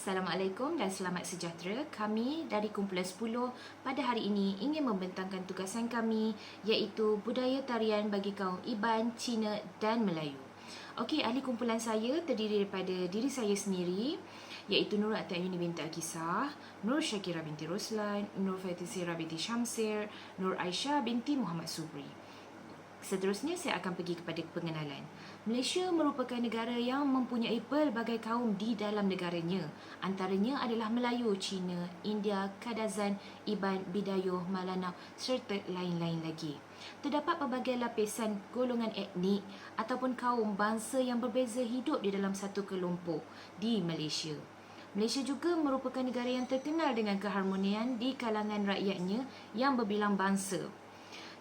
Assalamualaikum dan selamat sejahtera. Kami dari kumpulan 10 pada hari ini ingin membentangkan tugasan kami iaitu budaya tarian bagi kaum Iban, Cina dan Melayu. Okey, ahli kumpulan saya terdiri daripada diri saya sendiri iaitu Nur Atayuni binti Akisah, Nur Syakira binti Roslan, Nur Fatisira binti Syamsir, Nur Aisyah binti Muhammad Subri. Seterusnya saya akan pergi kepada pengenalan. Malaysia merupakan negara yang mempunyai pelbagai kaum di dalam negaranya. Antaranya adalah Melayu, Cina, India, Kadazan, Iban, Bidayuh, Malanau serta lain-lain lagi. Terdapat pelbagai lapisan golongan etnik ataupun kaum bangsa yang berbeza hidup di dalam satu kelompok di Malaysia. Malaysia juga merupakan negara yang terkenal dengan keharmonian di kalangan rakyatnya yang berbilang bangsa.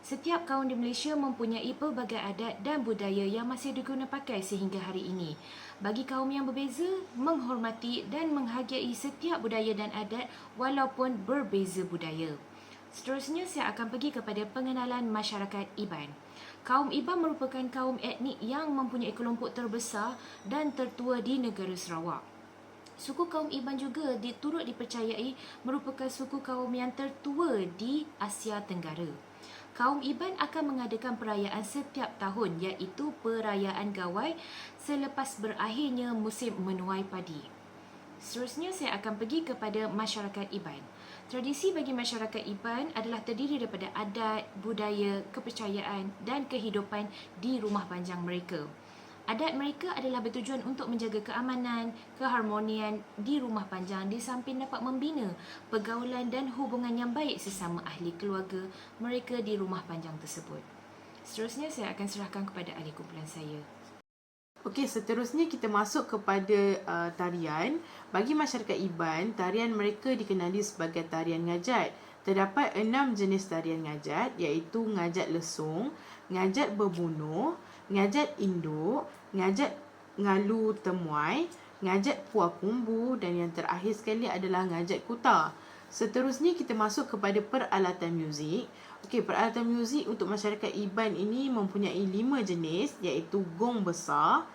Setiap kaum di Malaysia mempunyai pelbagai adat dan budaya yang masih diguna pakai sehingga hari ini. Bagi kaum yang berbeza, menghormati dan menghargai setiap budaya dan adat walaupun berbeza budaya. Seterusnya saya akan pergi kepada pengenalan masyarakat Iban. Kaum Iban merupakan kaum etnik yang mempunyai kelompok terbesar dan tertua di negara Sarawak. Suku kaum Iban juga turut dipercayai merupakan suku kaum yang tertua di Asia Tenggara. Kaum Iban akan mengadakan perayaan setiap tahun iaitu perayaan Gawai selepas berakhirnya musim menuai padi. Seterusnya saya akan pergi kepada masyarakat Iban. Tradisi bagi masyarakat Iban adalah terdiri daripada adat, budaya, kepercayaan dan kehidupan di rumah panjang mereka. Adat mereka adalah bertujuan untuk menjaga keamanan, keharmonian di rumah panjang di samping dapat membina pergaulan dan hubungan yang baik sesama ahli keluarga mereka di rumah panjang tersebut. Seterusnya saya akan serahkan kepada ahli kumpulan saya. Okey, seterusnya kita masuk kepada tarian. Bagi masyarakat Iban, tarian mereka dikenali sebagai tarian ngajat. Terdapat 6 jenis tarian ngajat iaitu ngajat lesung, ngajat berbunuh, ngajat induk, ngajat ngalu temuai, ngajat puak kumbu dan yang terakhir sekali adalah ngajat kuta. Seterusnya kita masuk kepada peralatan muzik. Okey, peralatan muzik untuk masyarakat Iban ini mempunyai 5 jenis iaitu gong besar,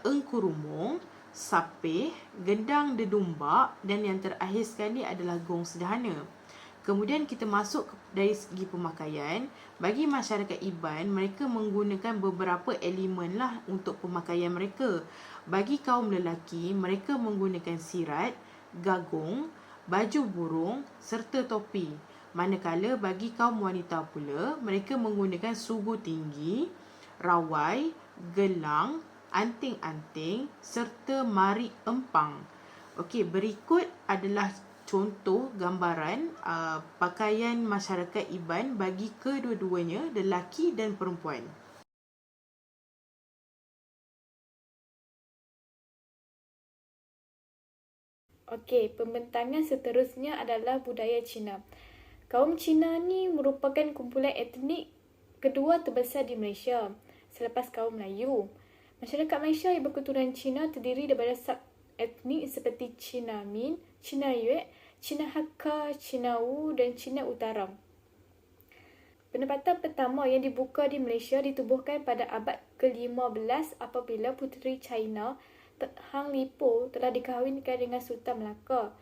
engkurumung, sapih, gendang dedumbak dan yang terakhir sekali adalah gong sederhana. Kemudian kita masuk dari segi pemakaian. Bagi masyarakat Iban, mereka menggunakan beberapa elemen lah untuk pemakaian mereka. Bagi kaum lelaki, mereka menggunakan sirat, gagong, baju burung serta topi. Manakala bagi kaum wanita pula, mereka menggunakan sugu tinggi, rawai, gelang, anting-anting serta mari empang. Okey, berikut adalah contoh gambaran pakaian masyarakat Iban bagi kedua-duanya, lelaki dan perempuan. Okey, pembentangan seterusnya adalah budaya Cina. Kaum Cina ni merupakan kumpulan etnik kedua terbesar di Malaysia selepas kaum Melayu. Masyarakat Malaysia yang berketurunan Cina terdiri daripada sub-etnik seperti Cina Min, Cina Yue, Cina Hakka, Cina Wu dan Cina Utara. Penempatan pertama yang dibuka di Malaysia ditubuhkan pada abad ke-15 apabila puteri China Hang Lipo telah dikahwinkan dengan Sultan Melaka.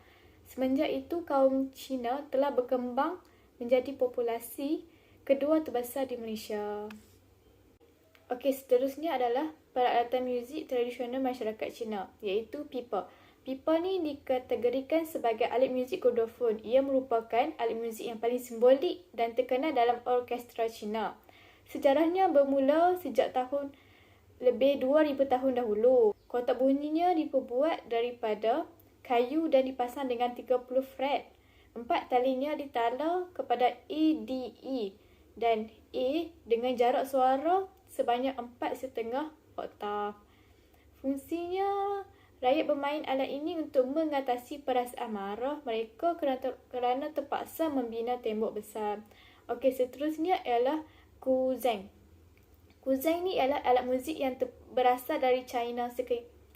Semenjak itu, kaum Cina telah berkembang menjadi populasi kedua terbesar di Malaysia. Okey, seterusnya adalah peralatan muzik tradisional masyarakat Cina, iaitu pipa. Pipa ni dikategorikan sebagai alat muzik kordofon. Ia merupakan alat muzik yang paling simbolik dan terkenal dalam orkestra Cina. Sejarahnya bermula sejak tahun lebih 2000 tahun dahulu. Kotak bunyinya diperbuat daripada kayu dan dipasang dengan 30 fret. 4 talinya ditala kepada A, D, E dan A dengan jarak suara sebanyak 4,5 oktav. Fungsinya, rakyat bermain alat ini untuk mengatasi perasaan marah mereka kerana terpaksa membina tembok besar. Okey, seterusnya ialah guzheng. Guzheng ni ialah alat muzik yang berasal dari China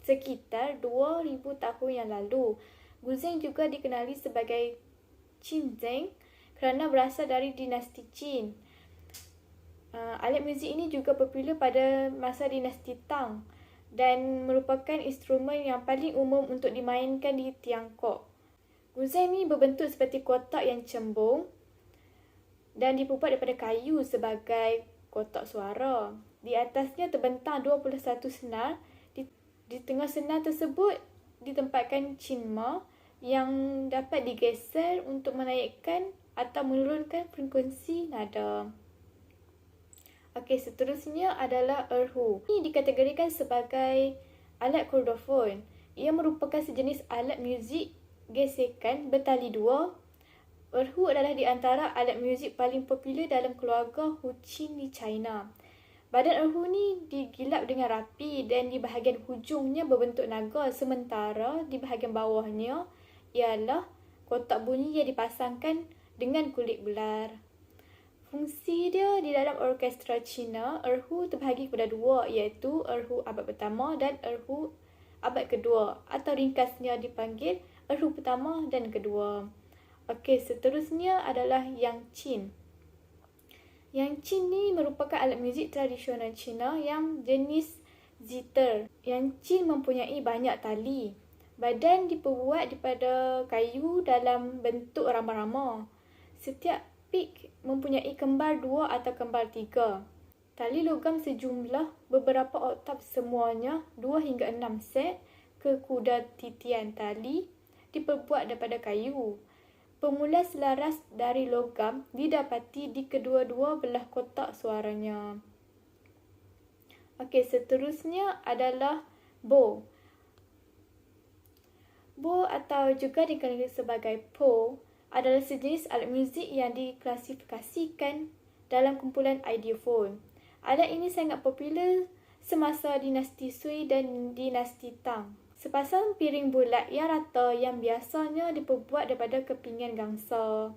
sekitar 2000 tahun yang lalu. Guzheng juga dikenali sebagai qinzheng kerana berasal dari dinasti Qin. Alat muzik ini juga popular pada masa dinasti Tang. dan merupakan instrumen yang paling umum untuk dimainkan di Tiongkok. Guzeng ni berbentuk seperti kotak yang cembung dan dibuat daripada kayu sebagai kotak suara. Di atasnya terbentang 21 senar. Di tengah senar tersebut ditempatkan cinma yang dapat digeser untuk menaikkan atau menurunkan frekuensi nada. Okey, seterusnya adalah erhu. Ini dikategorikan sebagai alat kordofon. Ia merupakan sejenis alat muzik gesekan bertali dua. Erhu adalah di antara alat muzik paling popular dalam keluarga Huqin di China. Badan erhu ni digilap dengan rapi dan di bahagian hujungnya berbentuk naga, sementara di bahagian bawahnya ialah kotak bunyi yang dipasangkan dengan kulit ular. Fungsi dia di dalam orkestra Cina, erhu terbahagi kepada dua, iaitu erhu abad pertama dan erhu abad kedua, atau ringkasnya dipanggil erhu pertama dan kedua. Okey, seterusnya adalah yangqin. Yangqin ni merupakan alat muzik tradisional Cina yang jenis zither. Yangqin mempunyai banyak tali. Badan diperbuat daripada kayu dalam bentuk rama-rama. Setiap pik mempunyai kembar 2 atau kembar 3. Tali logam sejumlah beberapa oktav, semuanya 2 hingga 6 set. Kekuda titian tali diperbuat daripada kayu. Pemula selaras dari logam didapati di kedua-dua belah kotak suaranya. Okey, seterusnya adalah bow. Bow atau juga dikenali sebagai po adalah sejenis alat muzik yang diklasifikasikan dalam kumpulan ideophone. Alat ini sangat popular semasa dinasti Sui dan dinasti Tang. Sepasang piring bulat yang rata yang biasanya diperbuat daripada kepingan gangsa.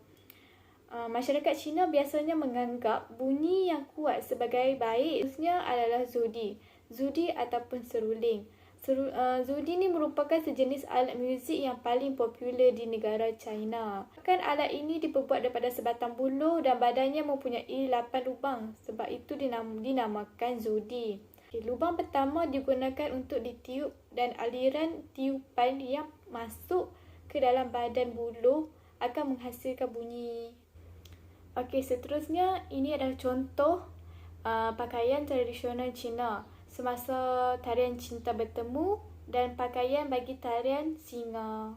Masyarakat Cina biasanya menganggap bunyi yang kuat sebagai baik. Khususnya adalah zudi. Zudi ataupun seruling. Zudi ni merupakan sejenis alat muzik yang paling popular di negara China. Kan alat ini diperbuat daripada sebatang buluh dan badannya mempunyai 8 lubang. Sebab itu dinamakan zudi. Lubang pertama digunakan untuk ditiup dan aliran tiupan yang masuk ke dalam badan buluh akan menghasilkan bunyi. Okey, seterusnya ini adalah contoh pakaian tradisional Cina semasa tarian cinta bertemu dan pakaian bagi tarian singa.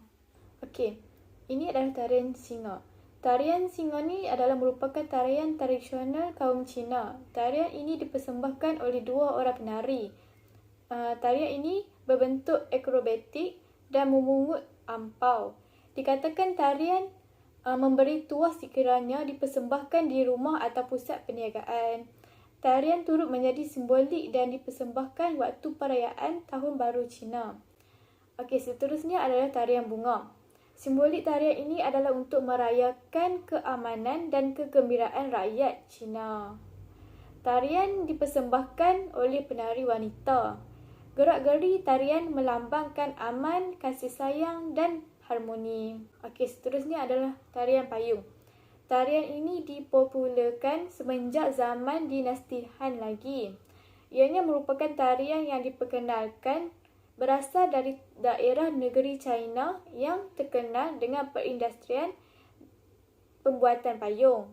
Okey, ini adalah tarian singa. Tarian singa ni adalah merupakan tarian tradisional kaum Cina. Tarian ini dipersembahkan oleh 2 orang penari. Tarian ini berbentuk akrobatik dan memungut ampau. Dikatakan tarian memberi tuas sekiranya dipersembahkan di rumah atau pusat perniagaan. Tarian turut menjadi simbolik dan dipersembahkan waktu perayaan Tahun Baru Cina. Okey, seterusnya adalah tarian bunga. Simbolik tarian ini adalah untuk merayakan keamanan dan kegembiraan rakyat Cina. Tarian dipersembahkan oleh penari wanita. Gerak-geri tarian melambangkan aman, kasih sayang dan harmoni. Okey, seterusnya adalah tarian payung. Tarian ini dipopularkan semenjak zaman dinasti Han lagi. Ianya merupakan tarian yang diperkenalkan berasal dari daerah negeri China yang terkenal dengan perindustrian pembuatan payung.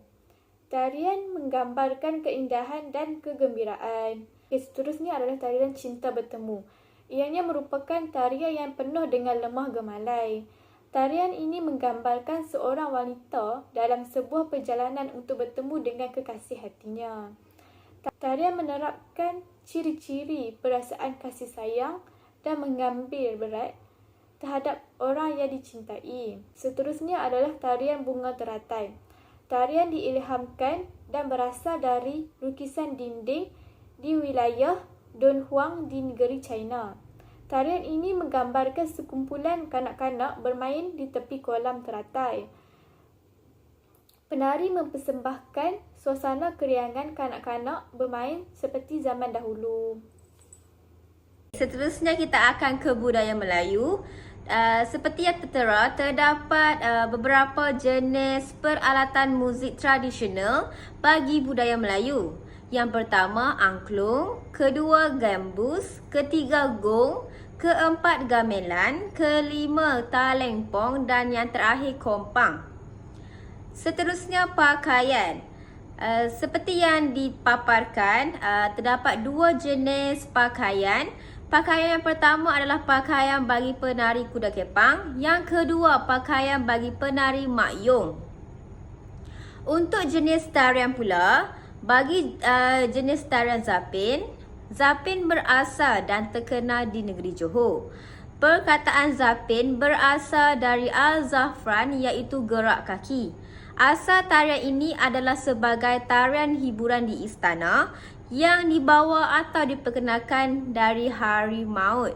Tarian menggambarkan keindahan dan kegembiraan. Seterusnya adalah tarian cinta bertemu. Ianya merupakan tarian yang penuh dengan lemah gemalai. Tarian ini menggambarkan seorang wanita dalam sebuah perjalanan untuk bertemu dengan kekasih hatinya. Tarian menerapkan ciri-ciri perasaan kasih sayang dan mengambil berat terhadap orang yang dicintai. Seterusnya adalah tarian bunga teratai. Tarian diilhamkan dan berasal dari lukisan dinding di wilayah Dunhuang di negeri China. Tarian ini menggambarkan sekumpulan kanak-kanak bermain di tepi kolam teratai. Penari mempersembahkan suasana keriangan kanak-kanak bermain seperti zaman dahulu. Seterusnya kita akan ke budaya Melayu. Seperti yang tertera, terdapat beberapa jenis peralatan muzik tradisional bagi budaya Melayu. Yang pertama angklung, kedua gambus, ketiga gong, keempat gamelan, kelima talempong dan yang terakhir kompang. Seterusnya pakaian. Seperti yang dipaparkan, terdapat dua jenis pakaian. Pakaian yang pertama adalah pakaian bagi penari kuda kepang. Yang kedua, pakaian bagi penari makyong. Untuk jenis tarian pula, bagi jenis tarian zapin, zapin berasal dan terkenal di negeri Johor. Perkataan zapin berasal dari al-zafran iaitu gerak kaki. Asal tarian ini adalah sebagai tarian hiburan di istana yang dibawa atau diperkenalkan dari hari maut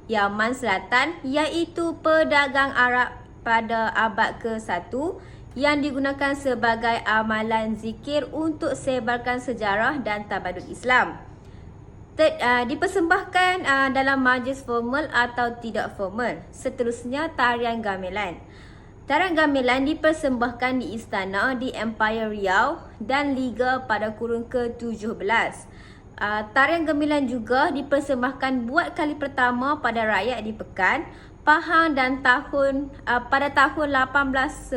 Yaman Selatan iaitu pedagang Arab pada abad ke-1 yang digunakan sebagai amalan zikir untuk sebarkan sejarah dan tamadun Islam. Dipersembahkan dalam majlis formal atau tidak formal. Seterusnya tarian gamelan. Tarian gamelan dipersembahkan di istana di Empire Riau dan Liga pada kurun ke-17. Tarian gamelan juga dipersembahkan buat kali pertama pada rakyat di Pekan, Pahang dan pada tahun 1811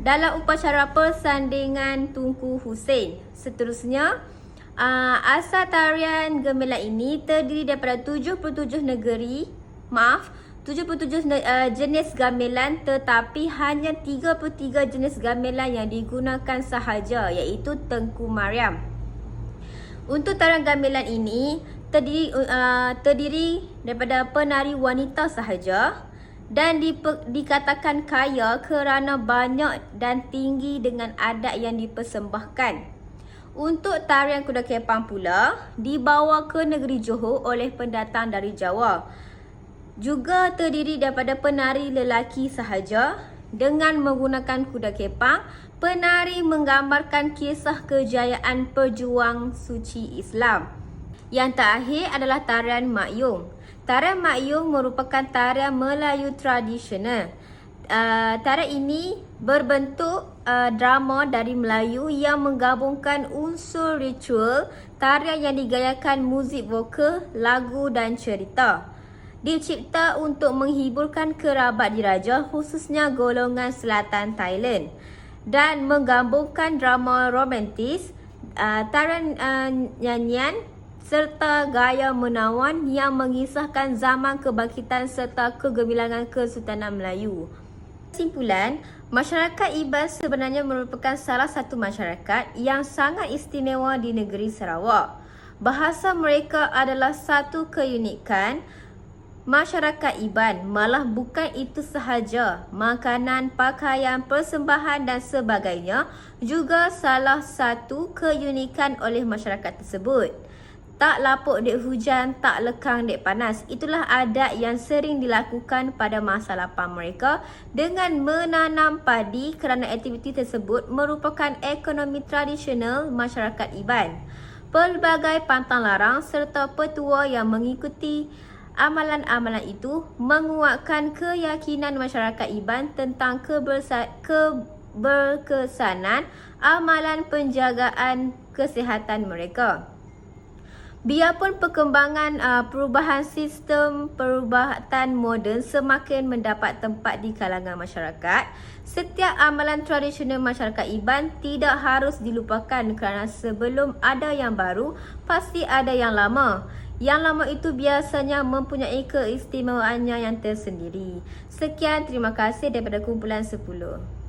dalam upacara persandingan Tunku Hussein. Seterusnya, asal tarian gamelan ini terdiri daripada 77 jenis gamelan, tetapi hanya 33 jenis gamelan yang digunakan sahaja iaitu Tengku Mariam. Untuk tarian gamelan ini terdiri daripada penari wanita sahaja dan dikatakan kaya kerana banyak dan tinggi dengan adat yang dipersembahkan. Untuk tarian kuda kepang pula dibawa ke negeri Johor oleh pendatang dari Jawa. Juga terdiri daripada penari lelaki sahaja. Dengan menggunakan kuda kepang, penari menggambarkan kisah kejayaan perjuang suci Islam. Yang terakhir adalah tarian makyong. Tarian makyong merupakan tarian Melayu tradisional. Tarian ini berbentuk drama dari Melayu yang menggabungkan unsur ritual, tarian yang digayakan muzik vokal, lagu dan cerita. Dicipta untuk menghiburkan kerabat diraja, khususnya golongan selatan Thailand, dan menggabungkan drama romantis, tarian nyanyian serta gaya menawan yang mengisahkan zaman kebangkitan serta kegemilangan Kesultanan Melayu. Kesimpulan, masyarakat Iban sebenarnya merupakan salah satu masyarakat yang sangat istimewa di negeri Sarawak. Bahasa mereka adalah satu keunikan masyarakat Iban. Malah bukan itu sahaja, makanan, pakaian, persembahan dan sebagainya juga salah satu keunikan oleh masyarakat tersebut. Tak lapuk dek hujan, tak lekang dek panas. Itulah adat yang sering dilakukan pada masa lapang mereka dengan menanam padi kerana aktiviti tersebut merupakan ekonomi tradisional masyarakat Iban. Pelbagai pantang larang serta petua yang mengikuti amalan-amalan itu menguatkan keyakinan masyarakat Iban tentang keberkesanan amalan penjagaan kesihatan mereka. Biarpun perkembangan perubahan sistem perubatan moden semakin mendapat tempat di kalangan masyarakat, setiap amalan tradisional masyarakat Iban tidak harus dilupakan kerana sebelum ada yang baru, pasti ada yang lama. Yang lama itu biasanya mempunyai keistimewaannya yang tersendiri. Sekian, terima kasih daripada kumpulan 10.